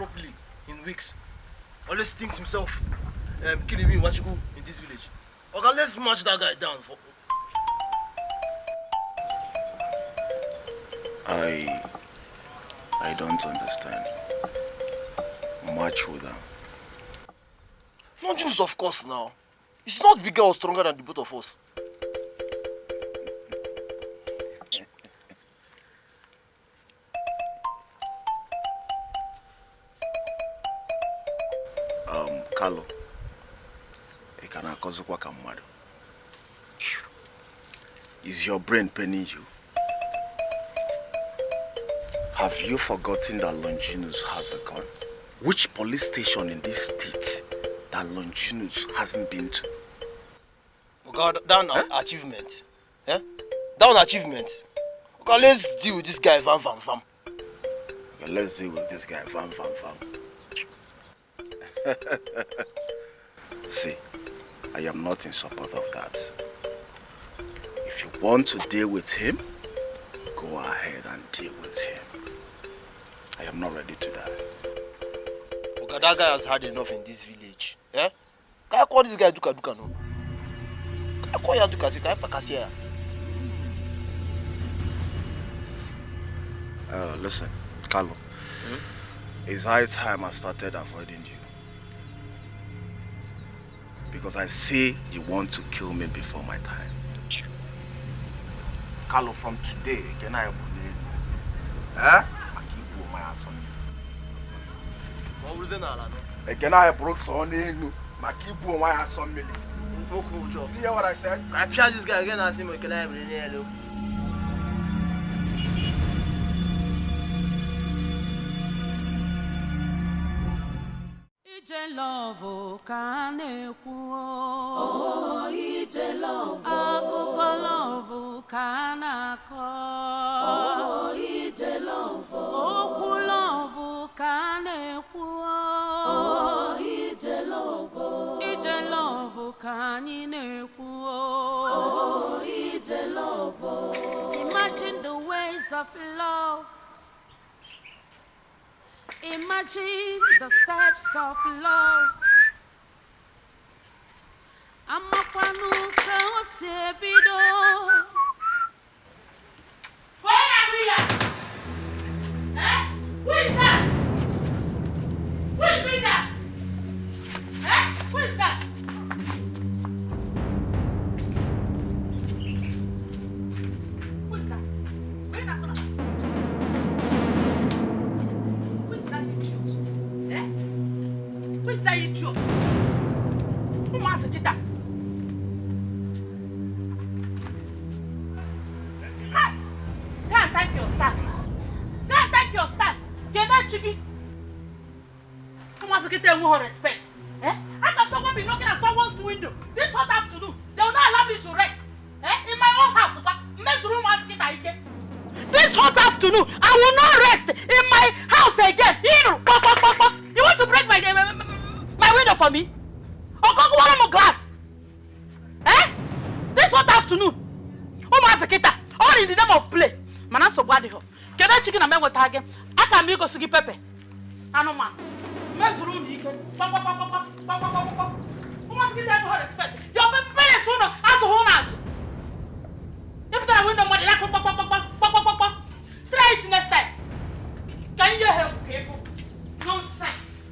properly in weeks. Always thinks himself killing me what you go in this village. Okay, let's march that guy down for. I don't understand. March with them. Longinus, of course now. He's not bigger or stronger than the both of us. Carlo, is your brain penning you? Have you forgotten that Longinus has a gun? Which police station in this state that Longinus hasn't been to? Oh God, that achievement. Eh? That one achievement. Okay, let's deal with this guy, Vam. Okay, let's deal with this guy, Vam. See, I am not in support of that. If you want to deal with him, go ahead and deal with him. I am not ready to die. Okay, that guy has had enough in this village. Eh? Can I call this guy Duka no? Can I call ya Duka? Can I Pakasia? Listen, Carlo. It's high time I started avoiding you. Because I see you want to kill me before my time. Carlo, from today, can I my ass on you. What was it now? Can I broke on you? Makibu my ass on me. You hear what I said? I shot this guy again and ask him, can I have it in here? Ije love can oh, ije love. Akụkọ love can akọ. Oh, ije love. Okwu love can oh, ije love. Ije love can oh, ije love. Imagine the ways of love. Imagine the steps of love. Amakwanu ka o se bido. Where are we at? Eh? Who is that? Who is doing that? Eh? Who is that? Who is that? Where is that? Who is that idiot? Who wants to get that? Go and thank your stars. Go and thank your stars. Get that chicken. Who wants to get them more respect? Eh? How can someone be knocking at someone's window this hot afternoon? They will not allow me to rest. Eh? In my own house. This hot afternoon, I will not rest in my house again. You want to break my window for me? Or go one more glass? Eh? This hot afternoon. Oh my sekita, all in the name of play. Mana so bad ho. Can I chicken and man with target? I can make us give pepe. I know man. Mesuru ni ike. Who must give them more respect? Your parents soon as a honas. Every time I win the money, like try it next time. Can you help careful? Nonsense.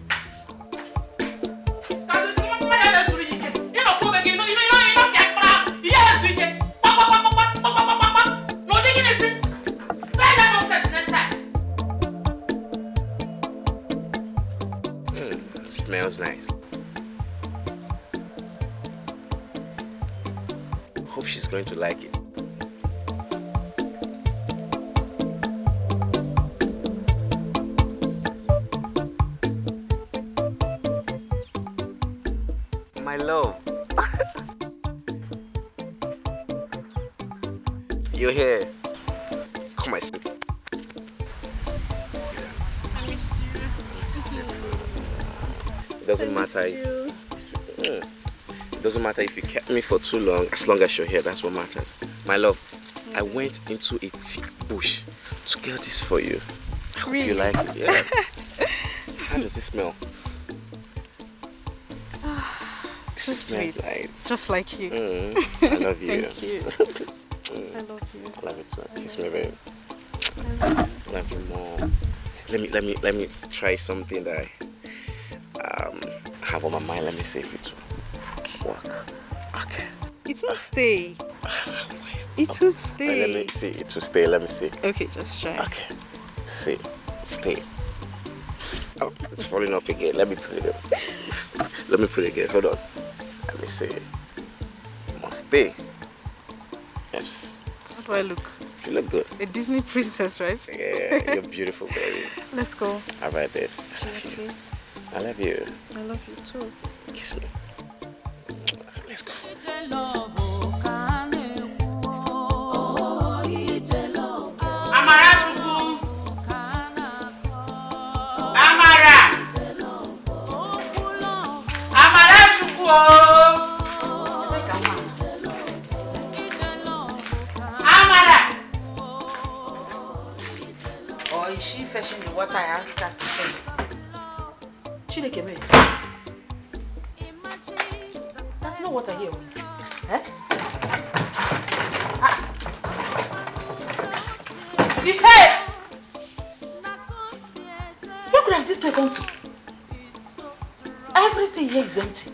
Smells nice. Hope she's going to like it. My love. You're here. Come and sit. It doesn't matter if you kept me for too long, as long as you're here, that's what matters. My love, I went into a thick bush to get this for you. I hope you like it, yeah. How does it smell? So smells sweet. nice. Just like you. I love you. Thank you. I love you. I love you too. Kiss me, babe. I love you more. Let me try something that I have on my mind. Let me see if it will work. Okay. It will stay. It will stay. Let me see. It will stay. Let me see. Okay, just try. Okay. See. Stay. Oh, it's falling off again. Let me put it again. Let me put it again. Hold on. Let me see. It must stay. Yes. How do I look? You look good. A Disney princess, right? Yeah, you're beautiful, baby. Let's go. All right, babe. I love you. Please. I love you. I love you too. Kiss me. Let's go. Or is she fetching the water I asked her to fetch? Chineke me. That's no water here. Eh? Hey! Where could have this place gone to? Everything here is empty.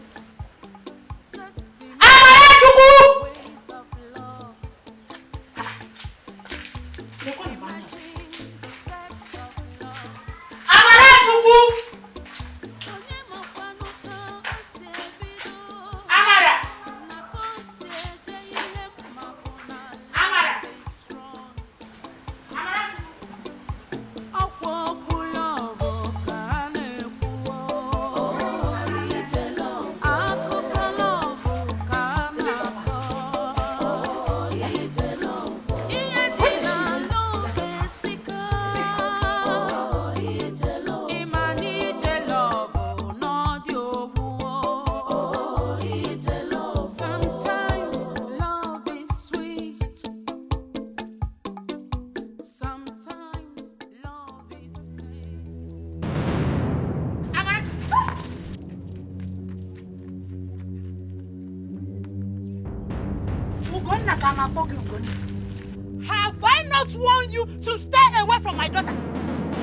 Have I not warned you to stay away from my daughter?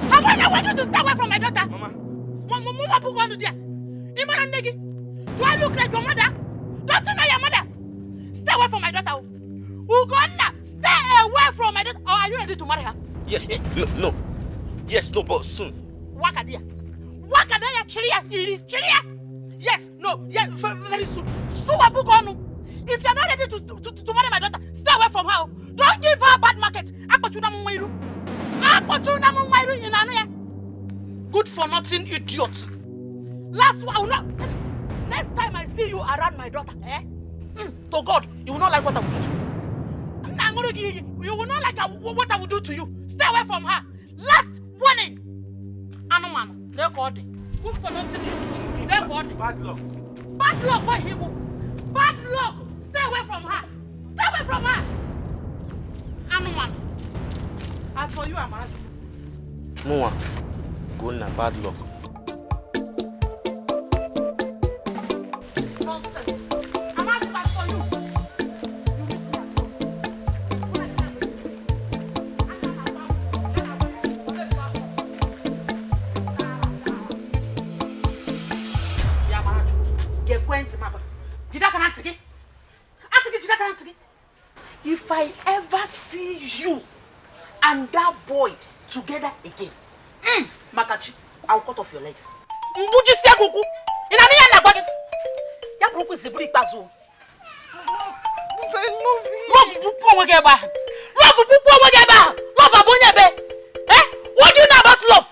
Have I not warned you to stay away from my daughter? Mama, do I look like your mother? Don't you know your mother? Stay away from my daughter. Ugonna, stay away from my daughter. Or are you ready to marry her? Yes. No. Yes, no, but soon. Wakadia, Chiria. Yes, no, yes, very soon. Suwabugonu. If you're not ready to marry my daughter, stay away from her. Don't give her a bad market. Good for nothing, idiot. Last one, next time I see you around my daughter, to God, you will not like what I will do to you. You will not like what I will do to you. Stay away from her. Last warning. Anuman, they're called. Good for nothing, idiot. They're called. Bad luck. Bad luck, why him? Bad luck. Stay away from her. Stay away from her. Anuman. As for you, Amara. Moa, go na bad luck. Nonsense. I'm asking as for you. If I ever see you and that boy together again, Makachi, I'll cut off your legs. Mbuji Seguku, in a near Nagwaki. Yapuku is a brick bazo. Love Bupogeba. Love Abunyabe. What do you know about love?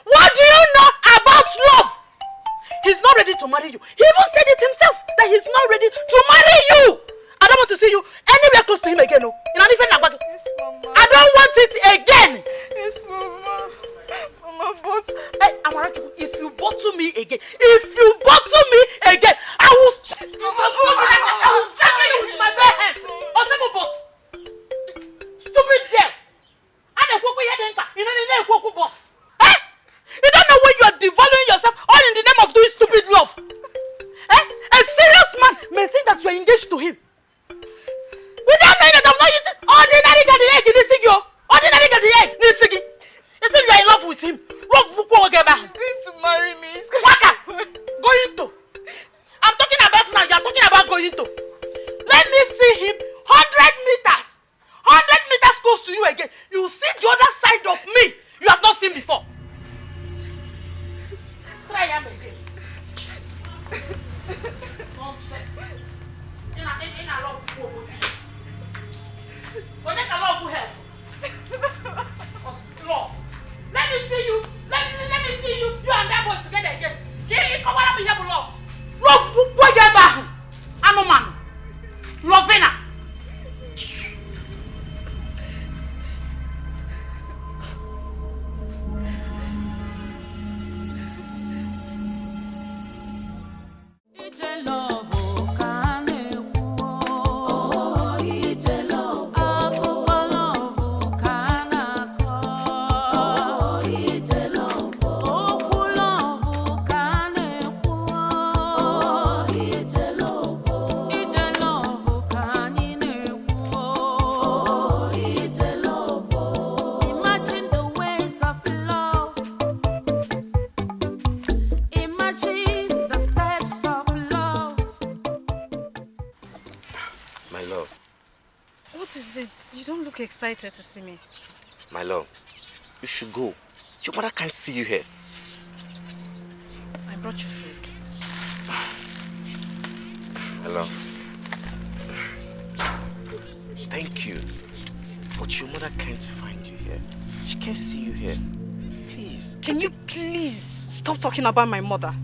What do you know about love? He's not ready to marry you. He even said it himself that he's not ready to marry you. I don't want to see you anywhere close to him again. No. Yes, Mama. I don't want it again. Yes, Mama. Mama, but hey, Amarachi, if you bottle me again, I will strangle you with my bare hands. Or several bots. Stupid girl. And a cocoa head anchor. You know the name cocoa bots. Hey! You don't know when you are developing What is it? You don't look excited to see me. My love, you should go. Your mother can't see you here. I brought you food. My love. Thank you. But your mother can't find you here. She can't see you here. Please. Can you please stop talking about my mother?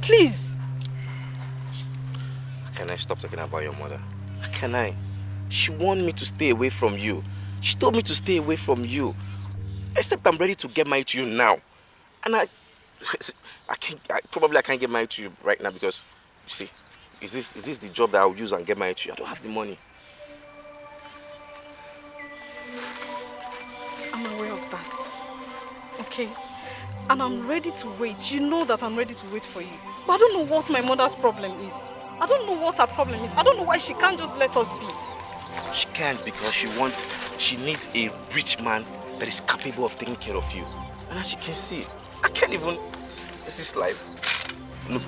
Please. How can I stop talking about your mother? How can I? She warned me to stay away from you. She told me to stay away from you. Except I'm ready to get married to you now. And I can't get married to you right now because, you see, is this the job that I'll use and get married to you? I don't have the money. I'm aware of that. Okay? And I'm ready to wait. You know that I'm ready to wait for you. But I don't know what my mother's problem is. I don't know what her problem is. I don't know why she can't just let us be. She can't because she needs a rich man that is capable of taking care of you. And as you can see, I can't even, this life. Look,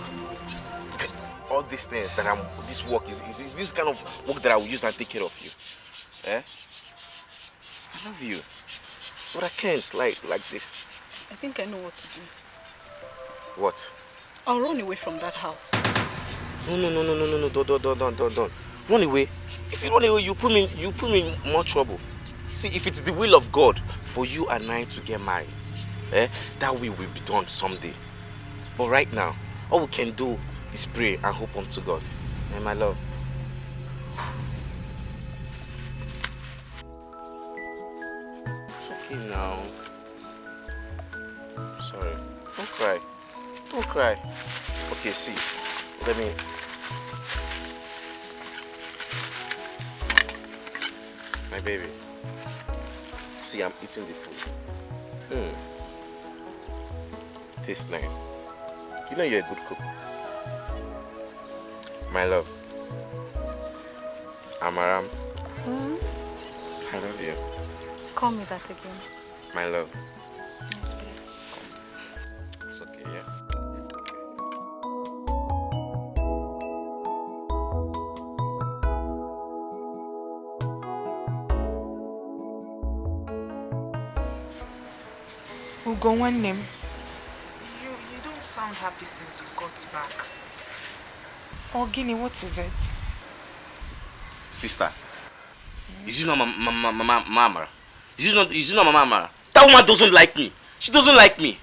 all these things that this work is this kind of work that I will use and take care of you. Eh? I love you. But I can't like this. I think I know what to do. What? I'll run away from that house. No, don't. Run away. If you run away, you put me in more trouble. See, if it's the will of God for you and I to get married, that will be done someday. But right now, all we can do is pray and hope unto God. My love. It's okay now. Sorry. Don't cry. Don't cry. Okay, see. Let me... My baby. See, I'm eating the food. Tastes nice. You know you're a good cook. My love. Amaram. I love you. Call me that again. My love. Yes, babe. It's okay, yeah? Ugo one name. You don't sound happy since you got back. Ogini, what is it? Sister, is it not Mama? Is it not Mama? That woman doesn't like me. She doesn't like me.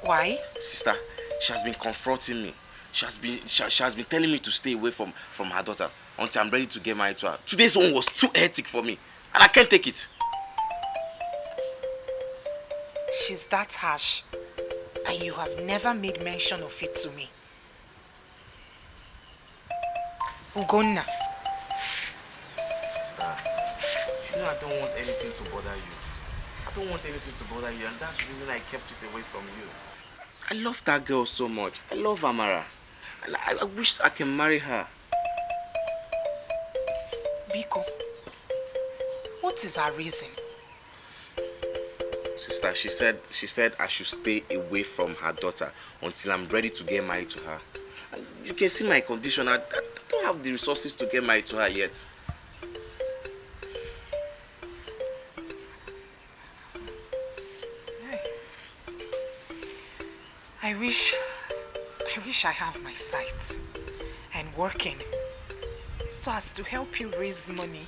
Why? Sister, she has been confronting me. She has been telling me to stay away from her daughter until I'm ready to get married to her. Today's one was too hectic for me, and I can't take it. She's that harsh, and you have never made mention of it to me. Ugonna. Sister, you know I don't want anything to bother you. I don't want anything to bother you, and that's the reason I kept it away from you. I love that girl so much. I love Amara. And I wish I can marry her. Biko, what is her reason? Sister, she said I should stay away from her daughter until I'm ready to get married to her. And you can see my condition. I don't have the resources to get married to her yet. I wish I have my sight and working so as to help you raise money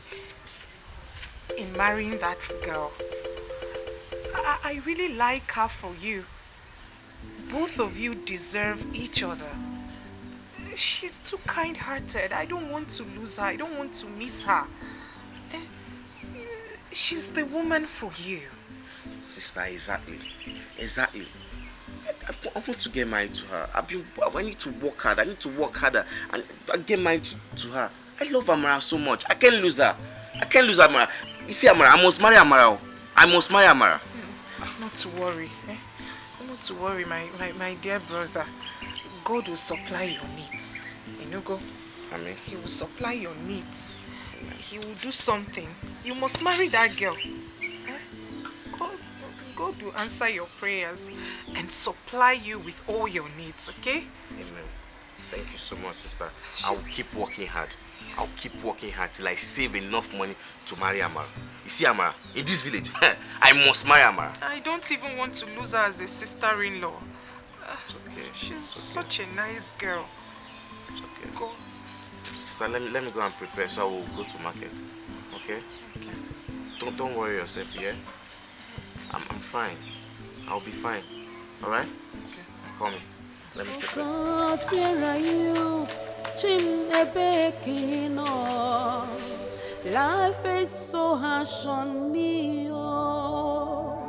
in marrying that girl. I really like her for you. Both of you deserve each other. She's too kind-hearted. I don't want to lose her. I don't want to miss her. She's the woman for you. Sister, exactly. I want to get married to her. I need to work hard. I need to work harder and get married to her. I love Amara so much. I can't lose her. Amara. You see, Amara, I must marry Amara. Not to worry. Not to worry, my dear brother. God will supply your needs. Go. Amen. He will supply your needs. He will do something. You must marry that girl. God will answer your prayers and supply you with all your needs, okay? Amen. Thank you so much, sister. I'll keep working hard. I'll keep working hard till I save enough money to marry Amara. You see Amara, in this village, I must marry Amara. I don't even want to lose her as a sister-in-law. Okay. She's such a nice girl. It's okay. Go. Sister, let me go and prepare so I will go to market. Okay? Okay. Don't worry yourself, yeah? I'm fine. I'll be fine. Alright? Okay. Call me. Let me prepare. God, where are you? Chinebekino. Life is so harsh on me, oh.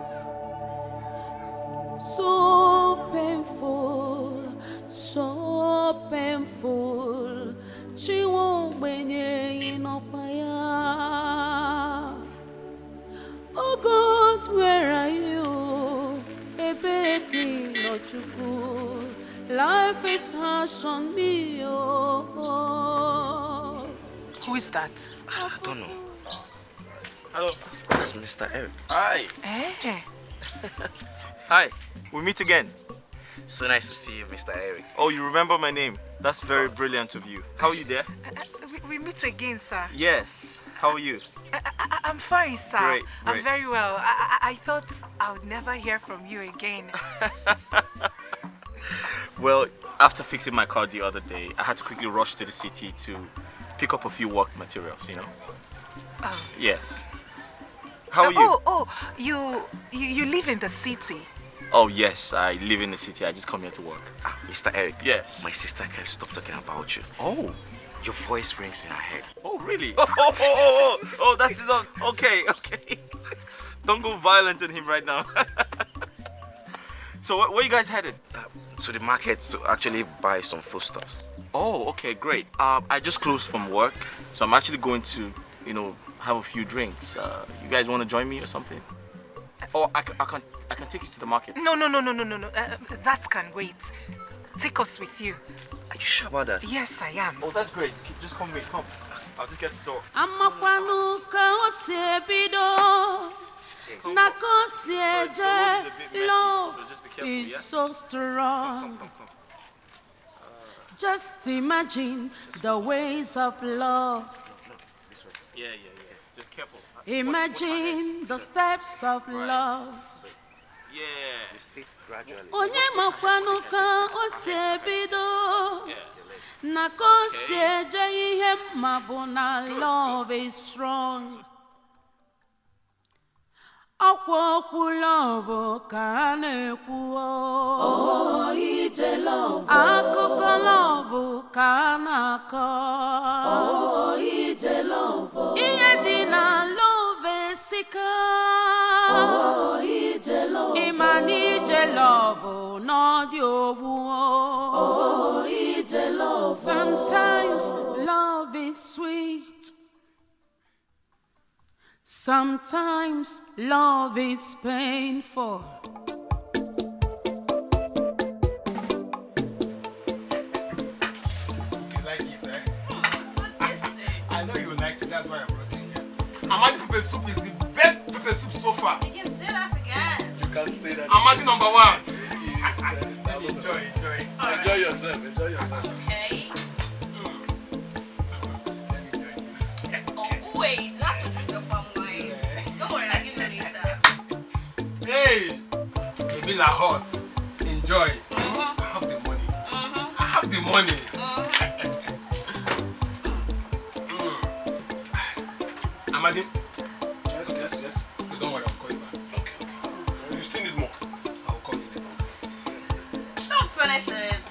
So painful, so painful. She won't win in fire. Oh God, where are you? Ebekino Chukwu. Life is harsh on me, oh. Who is that? I don't know. Hello. That's Mr. Eric. Hi. Eh? Hi. We meet again. So nice to see you, Mr. Eric. Oh, you remember my name? That's very brilliant of you. How are you there? We meet again, sir. Yes. How are you? I'm fine, sir. Great, I'm great. very well. I thought I would never hear from you again. Well, after fixing my car the other day, I had to quickly rush to the city to pick up a few work materials, you know? Oh. Yes. How are you? You live in the city. Oh, yes. I live in the city. I just come here to work. Mr. Eric. Yes. My sister can't stop talking about you. Oh. Your voice rings in her head. Oh, really? Oh, that's enough. Okay. Don't go violent on him right now. So, where you guys headed? To the market to actually buy some foodstuffs. Oh, okay, great. I just closed from work, so I'm actually going to, have a few drinks. You guys want to join me or something? Oh, I can take you to the market. No. That can wait. Take us with you. Are you sure about that? Yes, I am. Oh, that's great. Just come. I'll just get the door. Amakwanuka osebido. Nakosieje. Love is so strong. Just imagine the ways of love. This way. Yeah. Just careful. Imagine the steps of love. Yeah. You sit gradually. Onye makwanuka osebido. Nakosieje ihe mmabu na love is strong. Okwu love ka a na-ekwu. Oh, ije love. Akụkọ love ka a na-akọ. Oh, ije love. Ihe dị na love esika. Oh, ije love. Ịma na ije love n'ọdị ogbu. Oh, ije love. Sometimes love is sweet. Sometimes love is painful. You like it, eh? I know you like it, that's why I brought you here. Amadi pepper soup is the best pepper soup so far. You can say that again. You can say that. Amadi number one. Enjoy. Enjoy yourself. Okay. Oh, wait. You have to drink your palm wine. Don't worry, I'll give you later. Hey, maybe la hot. Enjoy. I have the money. Amadi. Yes. Don't worry, I'll call you back. Okay. You still need more. I'll call you later. Don't finish it.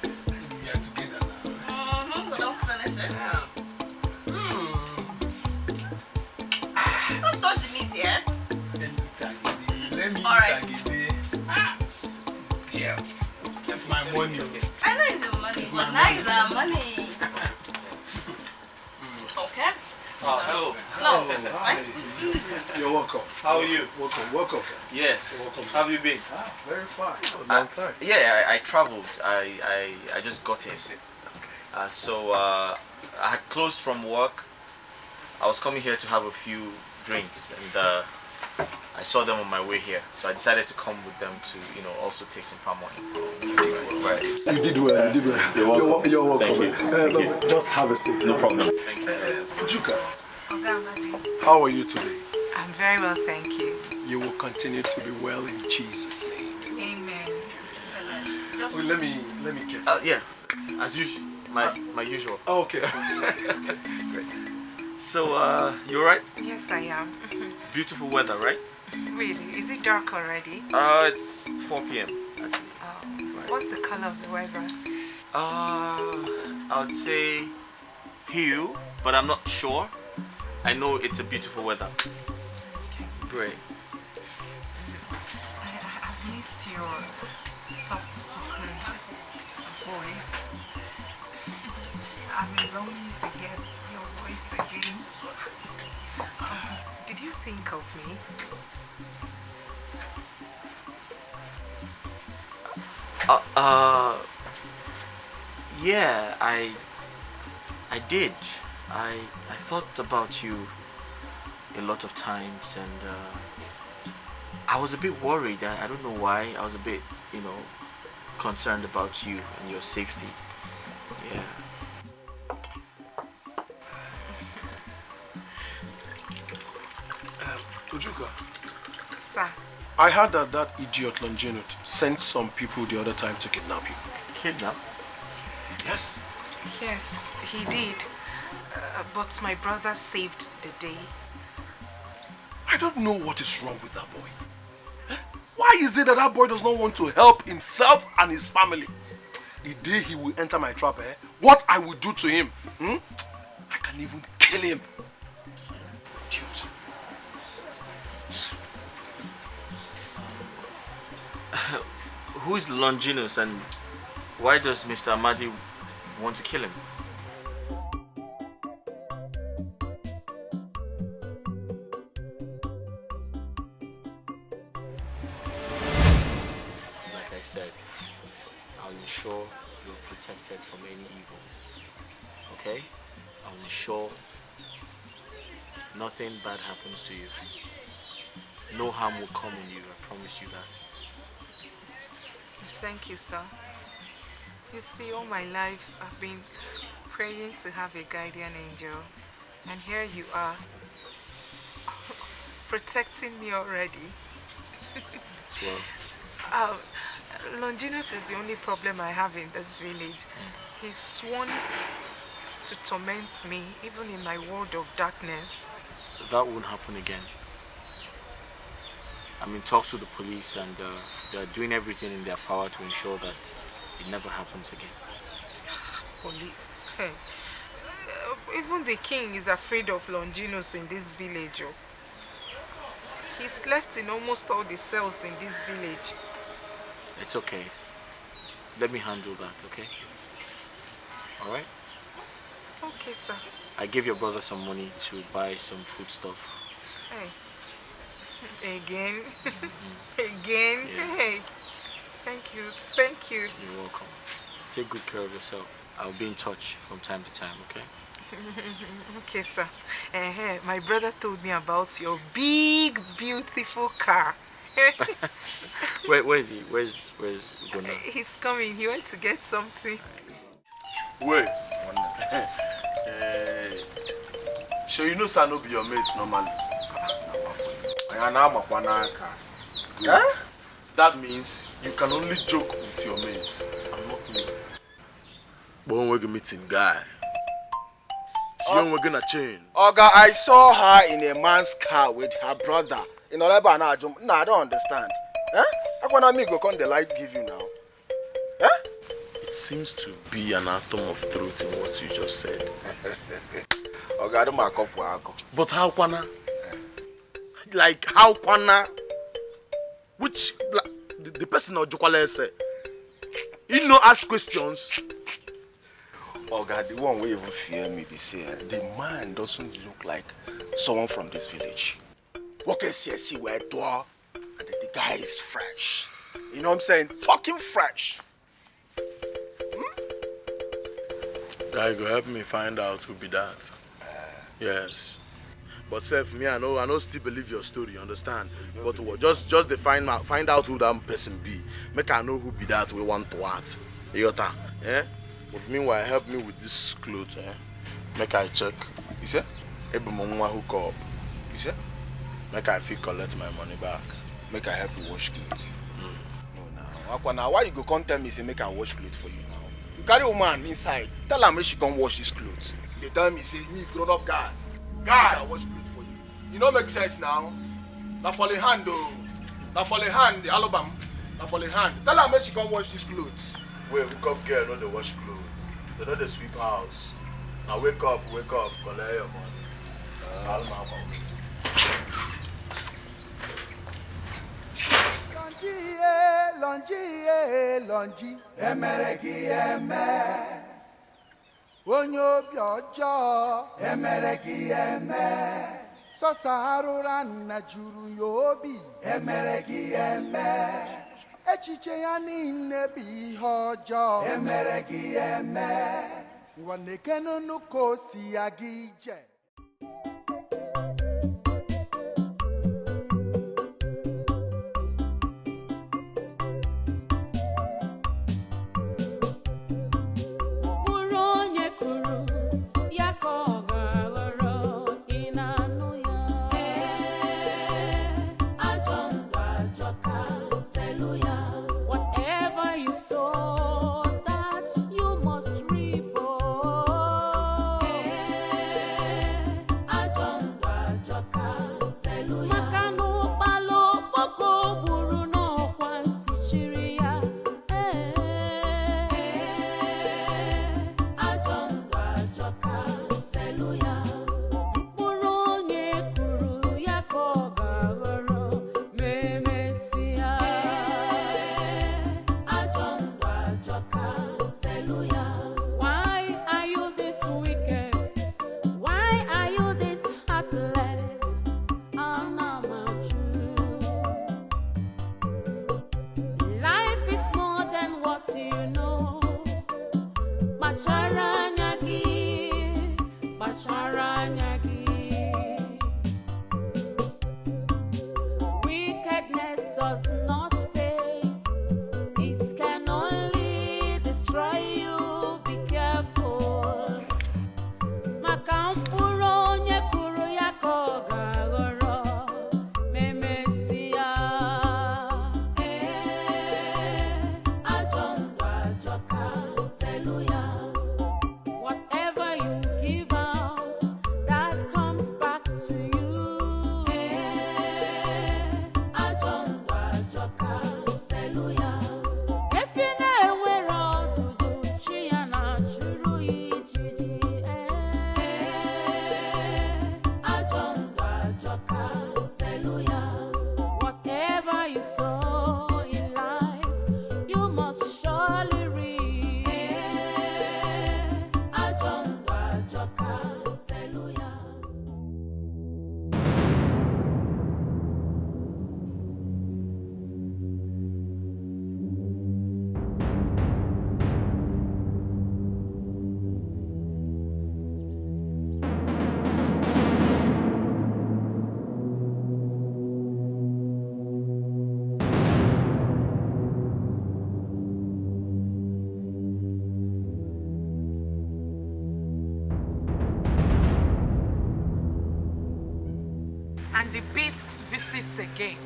We are together now. But don't finish it. Don't touch the meat yet. Let me All right. Yeah. That's my money. I know it's your money, It's but my now it's our money. Okay? Hello. No. Hi. You're welcome. How are you? Welcome, sir. Yes. Welcome. How have you been? Very fine. Long time. Yeah, I traveled. I just got here. So I had closed from work. I was coming here to have a few drinks, and I saw them on my way here, so I decided to come with them to, also take some palm oil. Right. You did well, you did well. You're welcome. You're welcome. Thank you. Just have a seat. No problem. Thank you. Juka, how are you today? I'm very well, thank you. You will continue to be well in Jesus' name. Amen. Well, let me get. Yeah, as usual, my usual. Oh, okay. Great. So, you alright? Yes, I am. Beautiful weather, right? Really? Is it dark already? It's 4 p.m. actually. Oh. What's the color of the weather? I would say hue, but I'm not sure. I know it's a beautiful weather. Great. I've missed your soft-spoken voice. I'm longing to get your voice again. Did you think of me? Yeah, I did. I thought about you a lot of times, and I was a bit worried. I don't know why. I was a bit, concerned about you and your safety. Yeah. Ojuka, Sir. I heard that idiot Longinus sent some people the other time to kidnap you. Kidnap? Yes. Yes, he did. But my brother saved the day. I don't know what is wrong with that boy. Eh? Why is it that boy does not want to help himself and his family? The day he will enter my trap, what I will do to him, I can even kill him. Idiot. Who is Longinus, and why does Mr. Amadi want to kill him? Like I said, I'll ensure you're protected from any evil. Okay? I'll ensure nothing bad happens to you. No harm will come on you, I promise you that. Thank you, sir. You see, all my life I've been praying to have a guardian angel, and here you are, protecting me already. As well. Longinus is the only problem I have in this village. He's sworn to torment me, even in my world of darkness. That won't happen again. I'm in talks with the police, and they're doing everything in their power to ensure that it never happens again. Police? Hey. Even the king is afraid of Longinus in this village. Oh. He slept in almost all the cells in this village. It's okay. Let me handle that, okay? Alright? Okay, sir. I gave your brother some money to buy some food stuff. Hey. Again? Again? Yeah. Hey. Thank you. Thank you. You're welcome. Take good care of yourself. I'll be in touch from time to time, okay? Okay, sir. My brother told me about your big, beautiful car. Where is he? Where's Gona? He's coming. He went to get something. Wait. So you know Sano be your mate normally? That means you can only joke with your mates and not me. But when we're meeting guy, we're gonna change. Oga, I saw her in a man's car with her brother. You know, like, I don't understand. How can I go come the light give you now? It seems to be an atom of truth in what you just said. Oga, I don't mark off work. But how kwana? Like how kwana? Which the person of Jokwale say, he no ask questions. Oga, the one who even fear me be say the man doesn't look like someone from this village. What can see where door and the guy is fresh. You know what I'm saying? Fucking fresh. Guy, go help me find out who be that. Yes. But self, me, I know still believe your story, you understand? But what, just they find out who that person be. Make I know who be that we want to act. Yota, eh? But meanwhile, help me with this clothes, eh? Make I check. You say? Every mama hook up. You say? Make I feel collect my money back. Make I help you wash clothes. No, now why you go come tell me say make I wash clothes for you now? You carry woman inside, tell her make she come wash this clothes. They tell me say me grown up guy, I wash clothes for you. You know make sense now? Na for the hand though. Na for the hand, the album. Na for the hand. Tell her make she come wash this clothes. Wait, hook up girl, no they wash clothes. They know they sweep house. Now wake up, collect your money. Salma. Longi, emereki eme. Onye obi ọjọọ, emereki eme. Sọsa arụra nna juru ya obi, emereki eme. Echiche ya niile bụ ihe ọjọọ, emereki eme. Ngwa nekenu ka o si ya gị ije. The beast visits again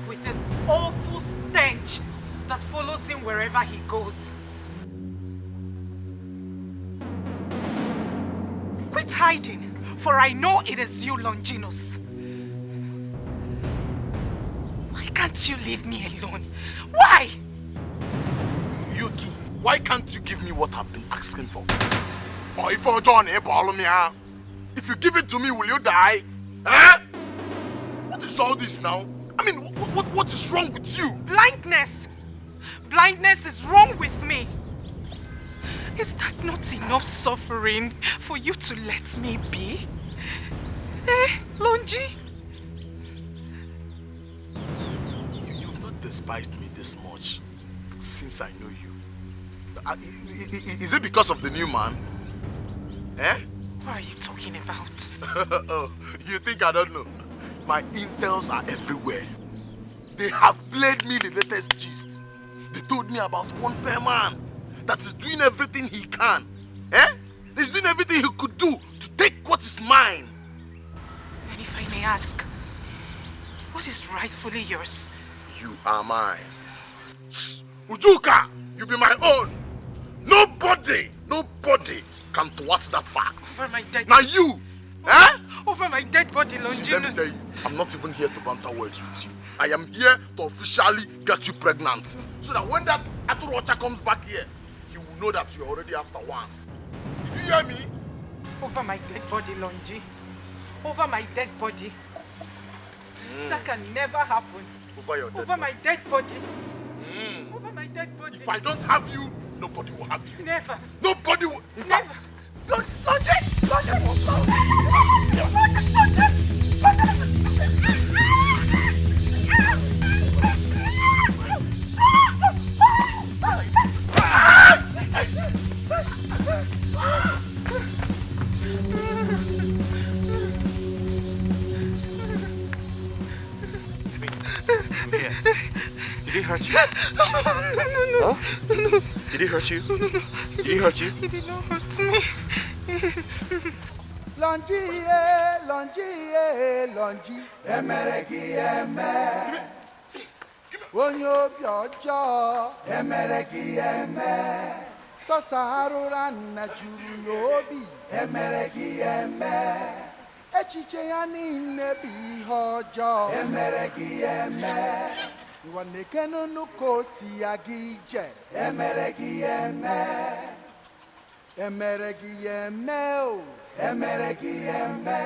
with his awful stench that follows him wherever he goes. Quit hiding, for I know it is you, Longinus. Why can't you leave me alone? Why? You too. Why can't you give me what I've been asking for? Or if you're John, if you give it to me, will you die? Huh? What is all this now? I mean, what is wrong with you? Blindness. Blindness is wrong with me. Is that not enough suffering for you to let me be? Longi? You've not despised me this much since I know you. Is it because of the new man? Eh? What are you talking about? Oh, you think I don't know? My intels are everywhere. They have played me the latest gist. They told me about one fair man that is doing everything he can. He's doing everything he could do to take what is mine. And if I may ask, what is rightfully yours? You are mine. Ujuka, you be my own. Nobody can thwart that fact. Over my dead Now you, over my dead body, Longinus. See, let me tell you, I'm not even here to banter words with you. I am here to officially get you pregnant. So that when that Aturocha comes back here, he will know that you're already after one. Did you hear me? Over my dead body, Longi. Over my dead body. That can never happen. Over your dead Over body. my dead body. Over my dead body. If I don't have you, nobody will have you. Never. Nobody will. In fact, Never. It's me. I'm here. Did he hurt you? Huh? Did he hurt you? Did he hurt you? He did not hurt me. Longi, emereki eme. Onyo biojo, emereki eme. Sosarura na juru nobi, emereki eme. Echiche ya niile bi hojo, emereki eme. Wanekeno nuko si agije, emereki eme. Emereki eme o, emereki eme.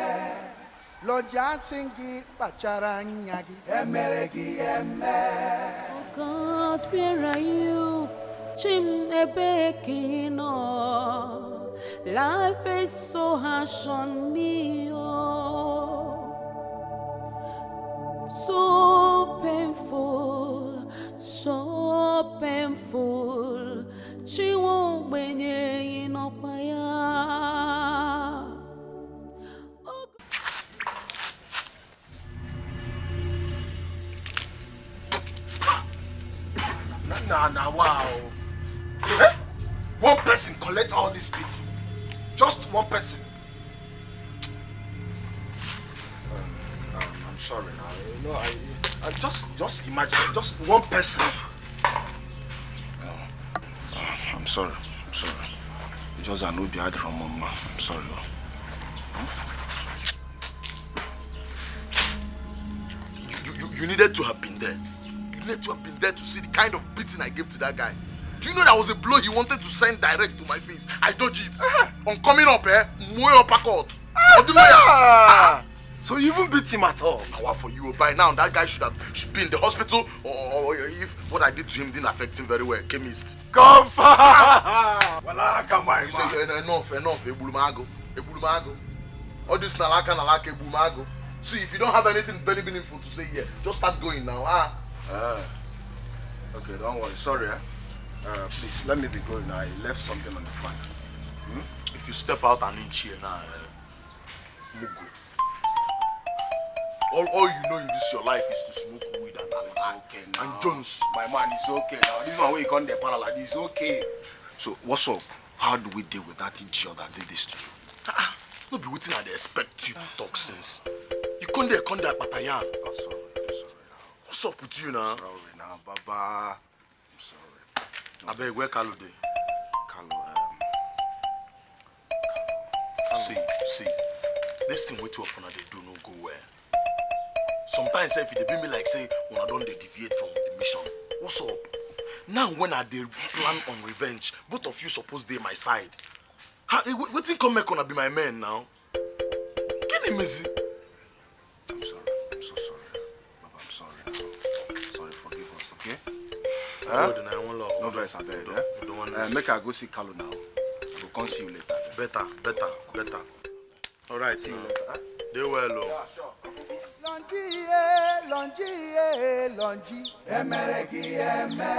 Loja singi pacharanyagi, emereki eme. Oh God, where are you? Chimnebekino. Life is so harsh on me, oh. So painful, so painful. She won't win in Okwaya. Nah, wow. One person collect all this beating. Just one person. I'm sorry now. You know, I just imagine just one person. I'm sorry. It just an obi had from mama. I'm sorry. You needed to have been there. You needed to have been there to see the kind of beating I gave to that guy. Do you know that was a blow he wanted to send direct to my face? I dodged it. On coming up, Moe uppercut. So you even beat him at all? Now, for you, by now, that guy should be in the hospital, or if what I did to him didn't affect him very well, chemist. Confirm! Well, come on, you say, enough, Ebulumago. All this nalaka, Ebulumago. See, if you don't have anything very meaningful to say here, just start going now, Okay, don't worry, sorry, please, let me be going. I left something on the front. If you step out an inch here now, Mugu. All you know in this your life is to smoke weed and Okay now. And Jones. My man, it's okay now. This one where you come there parallel, it's okay. So, what's up? How do we deal with that idiot that did this to you? No be waiting I dey expect you to talk since. You come there, Patayan. I'm sorry now. What's up with you now? Sorry now, Baba. I'm sorry. I beg, where Carlo dey? Carlo. See, this thing way too often they do no go well. Sometimes if they be me like say, when I don't deviate from the mission. What's up? Now when I dey plan on revenge, both of you suppose dey my side. Wetin come make una be my men now? Kenny Mezi. I'm sorry. I'm so sorry. Baba, I'm sorry now. Sorry, forgive us, okay? No verse, I beg, make I go see Carlo now. We'll come see you later. Better. Alright, see you later. They well, oh. Longi, emereki eme.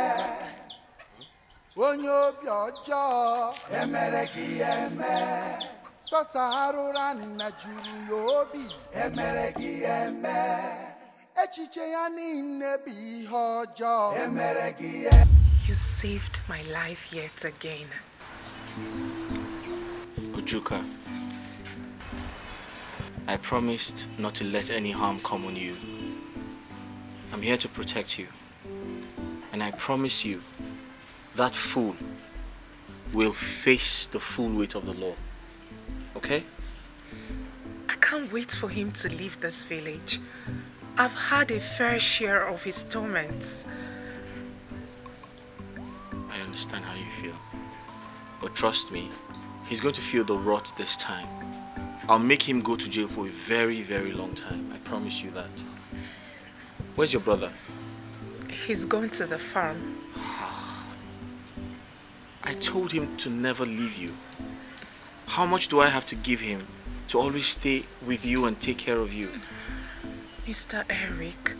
Onyo biojo, emereki eme. sọsarụra nna juru ya obi emere gị eme echiche ya niile bụ ihe ọjọọ emere gị eme. You saved my life yet again. Ojuka, I promised not to let any harm come on you. I'm here to protect you. And I promise you, that fool will face the full weight of the law. Okay? I can't wait for him to leave this village. I've had a fair share of his torments. I understand how you feel. But trust me, he's going to feel the rot this time. I'll make him go to jail for a very, very long time. I promise you that. Where's your brother? He's gone to the farm. I told him to never leave you. How much do I have to give him to always stay with you and take care of you? Mr. Eric,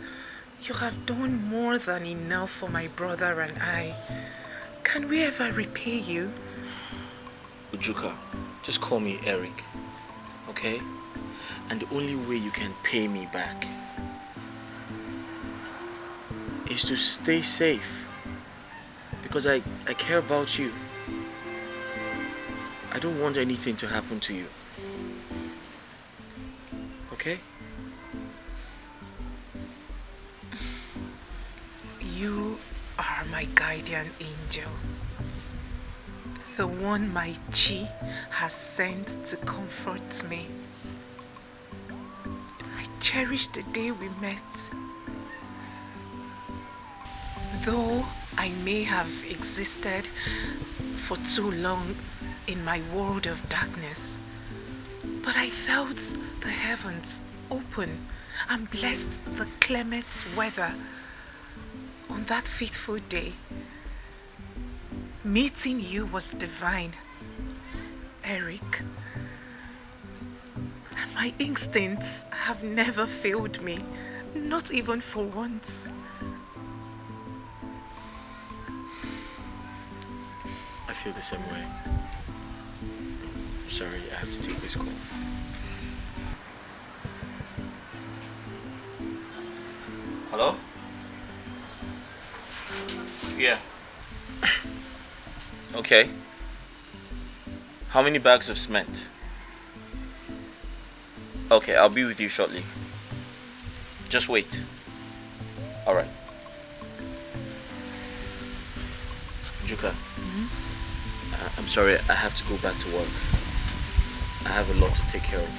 you have done more than enough for my brother and I. Can we ever repay you? Ojuka, just call me Eric, okay? And the only way you can pay me back is to stay safe. Because I care about you. I don't want anything to happen to you. Okay? You are my guardian angel. The one my Chi has sent to comfort me. I cherish the day we met. Though I may have existed for too long in my world of darkness, but I felt the heavens open and blessed the clement weather. On that fateful day, meeting you was divine, Eric. And my instincts have never failed me, not even for once. I feel the same way. I'm sorry, I have to take this call. Hello? Yeah. Okay. How many bags of cement? Okay, I'll be with you shortly. Just wait. Alright. Juka. I'm sorry, I have to go back to work. I have a lot to take care of.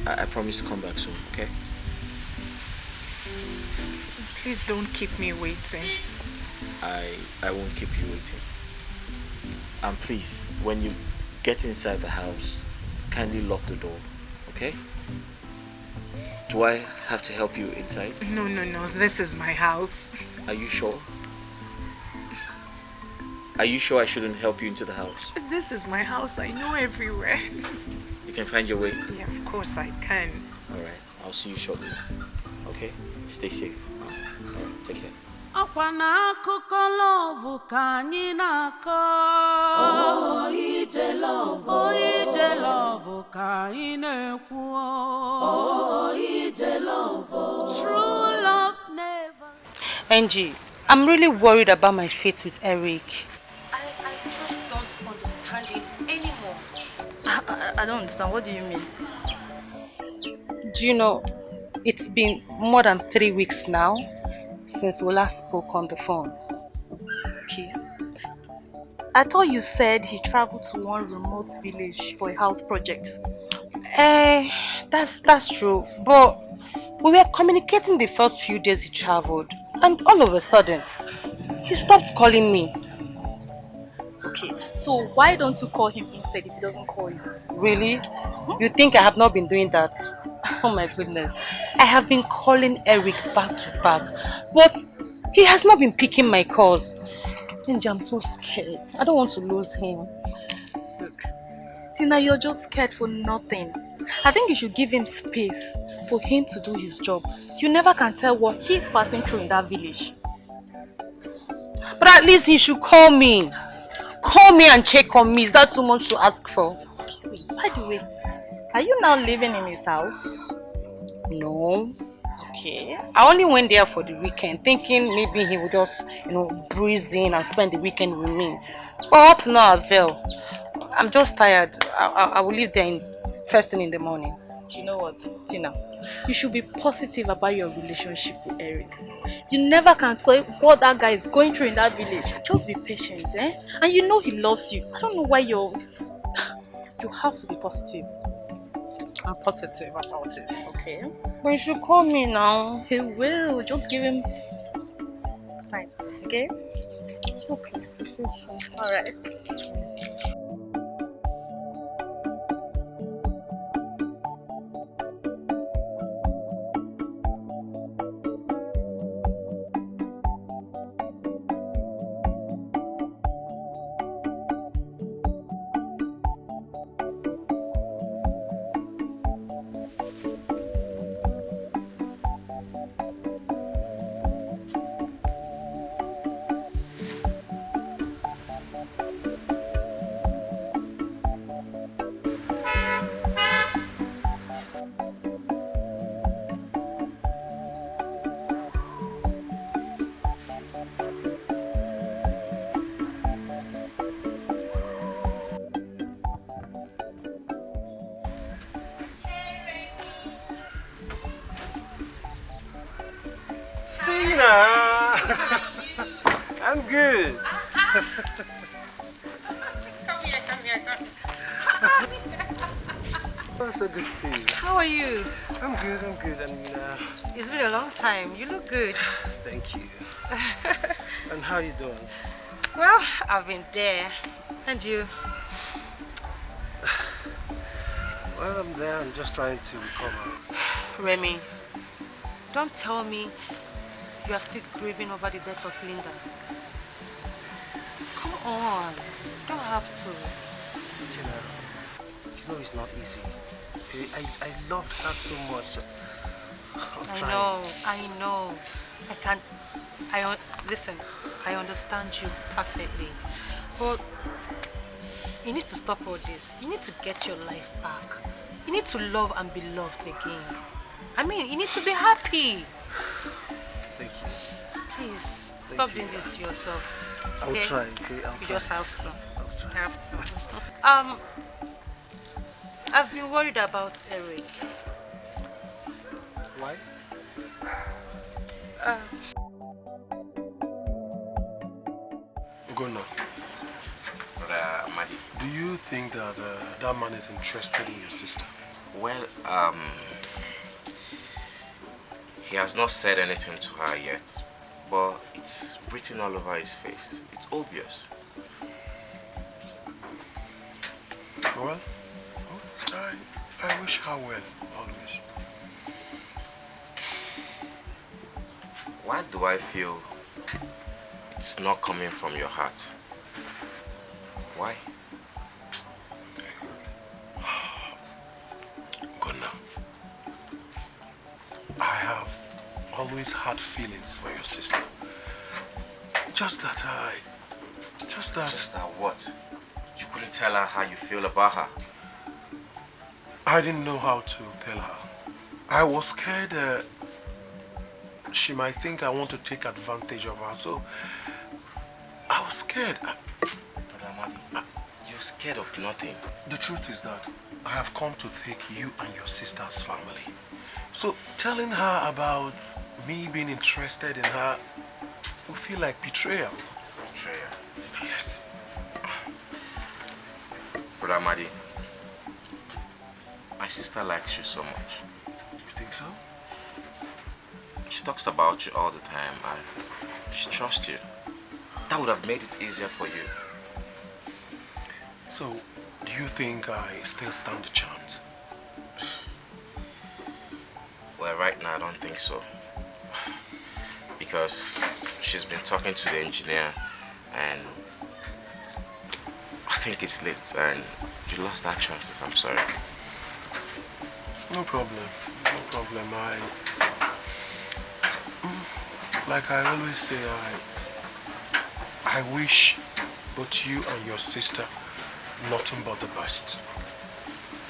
I promise to come back soon, okay? Please don't keep me waiting. I won't keep you waiting. And please, when you get inside the house, kindly lock the door, okay? Do I have to help you inside? No, this is my house. Are you sure? Are you sure I shouldn't help you into the house? This is my house, I know everywhere. You can find your way? Yeah, of course I can. Alright, I'll see you shortly. Okay? Stay safe. Alright, take care. Ọkwa n'akụkọ love ka anyị na-akọ. Oh, ije love ka anyị na-ekwu. Oh, ije love. True love never. Angie, I'm really worried about my fate with Eric. I just don't understand him anymore. I don't understand. What do you mean? Do you know, it's been more than 3 weeks now since we last spoke on the phone. Okay. I thought you said he traveled to one remote village for a house project. That's true. But we were communicating the first few days he traveled, and all of a sudden, he stopped calling me. Okay, so why don't you call him instead if he doesn't call you? Really? You think I have not been doing that? Oh my goodness. I have been calling Eric back to back, but he has not been picking my calls. Angie, I'm so scared. I don't want to lose him. Look, Tina, you're just scared for nothing. I think you should give him space for him to do his job. You never can tell what he's passing through in that village. But at least he should call me. call me and check on me. Is that too much to ask for? Wait, by the way, are you now living in his house? No. Okay. I only went there for the weekend, thinking maybe he would just, breeze in and spend the weekend with me. But no avail. I'm just tired. I will leave there first thing in the morning. You know what, Tina? You should be positive about your relationship with Eric. You never can tell what that guy is going through in that village. Just be patient, eh? And you know he loves you. I don't know why you have to be positive. I'm positive about it, okay? But you should call me now. He will. Just give him time, okay? Okay, this is fun. Alright. I'm good. Come here. Oh, so good to see you. How are you? I'm good. And It's been a long time. You look good. thank you. And how you doing? Well, I've been there. And you? Well, I'm there. I'm just trying to recover. Remy, don't tell me you are still grieving over the death of Linda. Come on. You don't have to. Tina, you know it's not easy. Okay? I loved her so much. I know. Listen, I understand you perfectly. But you need to stop all this. You need to get your life back. You need to love and be loved again. I mean, you need to be happy. Thank you. Please, stop doing this to yourself. I'll Okay? try, okay? I'll try. You just have to. I'll try. You have to. I've been worried about Eric. Why? Gona, Madi. do you think that that man is interested in your sister? Well, he has not said anything to her yet, but it's written all over his face. It's obvious. Well, I wish her well, always. Why do I feel it's not coming from your heart? Why? Gona, I have always had feelings for your sister. Just that Just that what? You couldn't tell her how you feel about her? I didn't know how to tell her. I was scared she might think I want to take advantage of her, so I was scared. But Amadi, you're scared of nothing. The truth is that I have come to take you and your sister's family. So telling her about me being interested in her will feel like betrayal. Betrayal? Yes. Brother Amadi, my sister likes you so much. You think so? She talks about you all the time and she trusts you. That would have made it easier for you. So, do you think I still stand a chance? Well, right now I don't think so. Because she's been talking to the engineer and I think it's late and you lost that chances. I'm sorry. No problem. No problem. Like I always say, I wish But you and your sister, nothing but the best.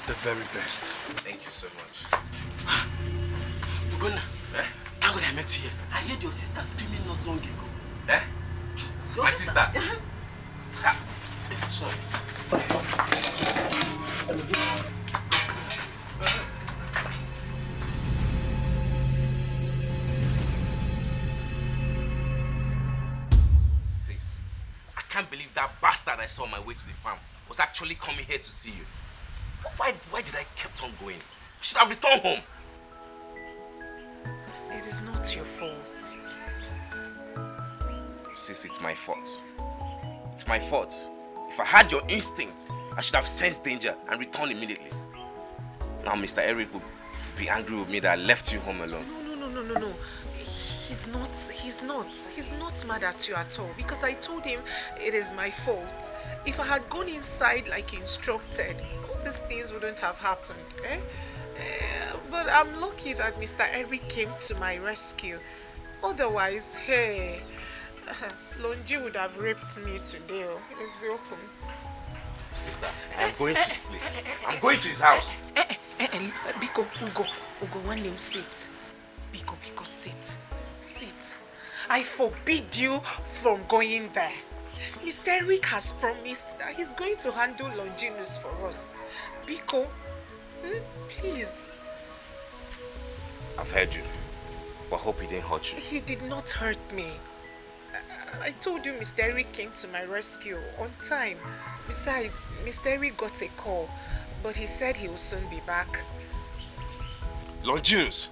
The very best. Thank you so much. Ugonna, thank God I met you here. I heard your sister screaming not long ago. Eh? Your My sister? Sorry. Sis, I can't believe that bastard I saw on my way to the farm was actually coming here to see you. Why did I kept on going? I should have returned home. It is not your fault. Sis, it's my fault. It's my fault. If I had your instinct, I should have sensed danger and returned immediately. Now Mr. Eric would be angry with me that I left you home alone. No. He's not mad at you at all because I told him it is my fault. If I had gone inside like instructed, all these things wouldn't have happened. But I'm lucky that Mr. Eric came to my rescue. Otherwise, hey, Longi would have raped me today. It's open. Sister, I'm going to his place. I'm going to his house. Biko, Ugo, one name, sit. Biko, sit. I forbid you from going there. Mr. Eric has promised that he's going to handle Longinus for us. Biko, please. I've heard you, but hope he didn't hurt you. He did not hurt me. I told you Mr. Eric came to my rescue on time. Besides, Mr. Eric got a call, but he said he will soon be back. Longinus!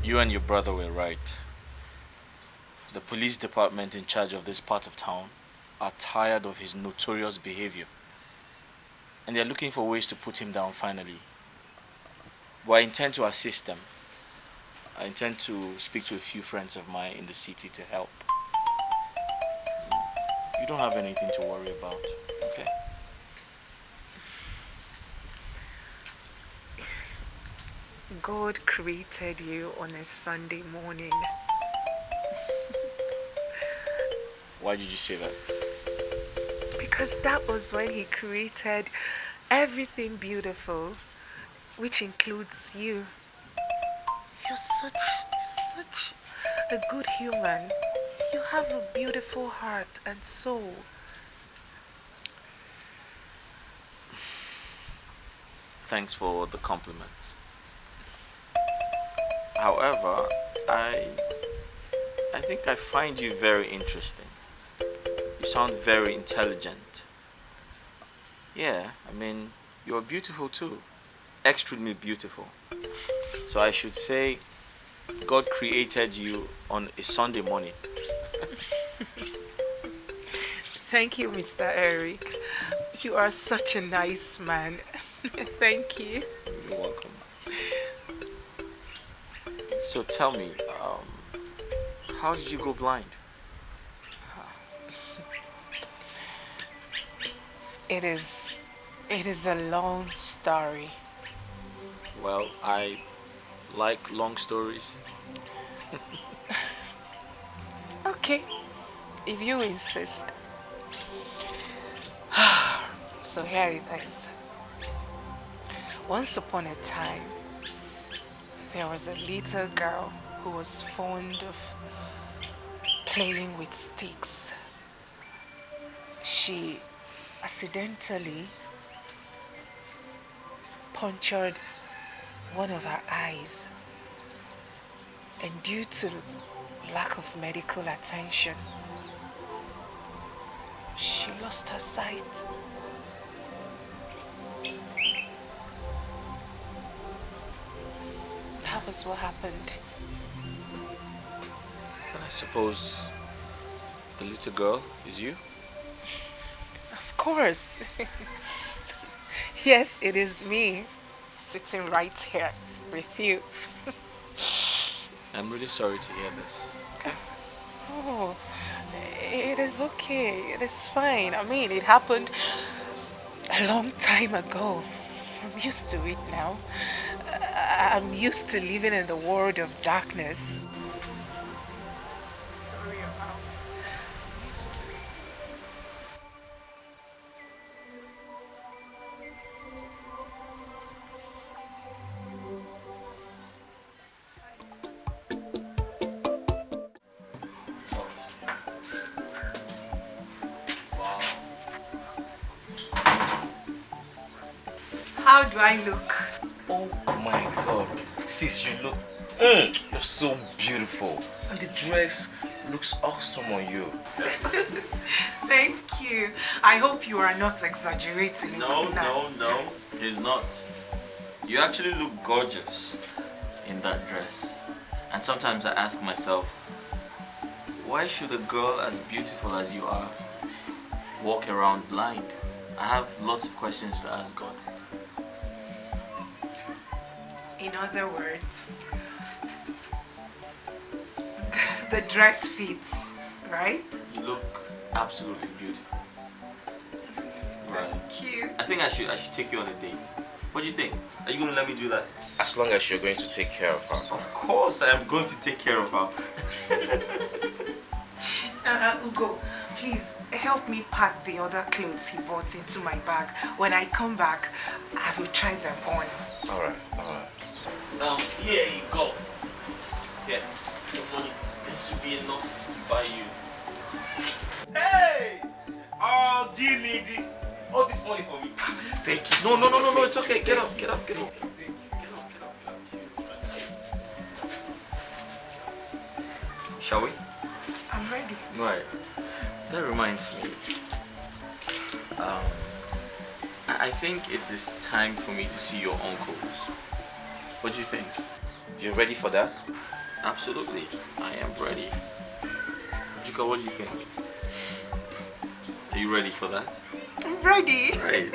You and your brother were right. The police department in charge of this part of town are tired of his notorious behavior. And they're looking for ways to put him down finally. But I intend to assist them. I intend to speak to a few friends of mine in the city to help. You don't have anything to worry about, okay? God created you on a Sunday morning. Why did you say that? Because that was when he created everything beautiful. which includes you. You're such a good human. You have a beautiful heart and soul. Thanks for the compliments. However, I think I find you very interesting. You sound very intelligent. Yeah, I mean, you're beautiful too. Extremely beautiful. So I should say, God created you on a Sunday morning. Thank you, Mr. Eric. You are such a nice man. Thank you. You're welcome. So tell me, how did you go blind? It is a long story. Well, I like long stories. Okay, if you insist. So here it is. Once upon a time, there was a little girl who was fond of playing with sticks. She accidentally punctured one of her eyes, and due to lack of medical attention, she lost her sight. That was what happened. And I suppose the little girl is you? Of course. Yes, it is me, sitting right here with you. I'm really sorry to hear this. Okay? Oh, it is okay. It is fine. I mean, it happened a long time ago. I'm used to it now. I'm used to living in the world of darkness. Sorry about it. I'm used to it. How do I look? Oh my God. Sis, you look... you're so beautiful. And the dress looks awesome on you. Thank you. I hope you are not exaggerating. No, he's not. You actually look gorgeous in that dress. And sometimes I ask myself, why should a girl as beautiful as you are walk around blind? I have lots of questions to ask God. In other words, the dress fits, right? You look absolutely beautiful. Right. Thank you. I think I should take you on a date. What do you think? Are you going to let me do that? As long as you're going to take care of her. Of course I am going to take care of her. Ugo, please help me pack the other clothes he bought into my bag. When I come back, I will try them on. Alright. Now, here you go. Yes, some money. This should be enough to buy you. Hey! Oh, give me all this money for me. Thank you so much. No, it's okay. Get up. Shall we? I'm ready. Right. That reminds me. I think it is time for me to see your uncles. What do you think? You ready for that? Absolutely. I am ready. Juka, what do you think? Are you ready for that? I'm ready. Right.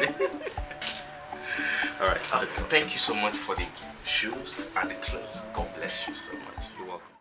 Alright, let's go. Thank you so much for the shoes and the clothes. God bless you so much. You're welcome.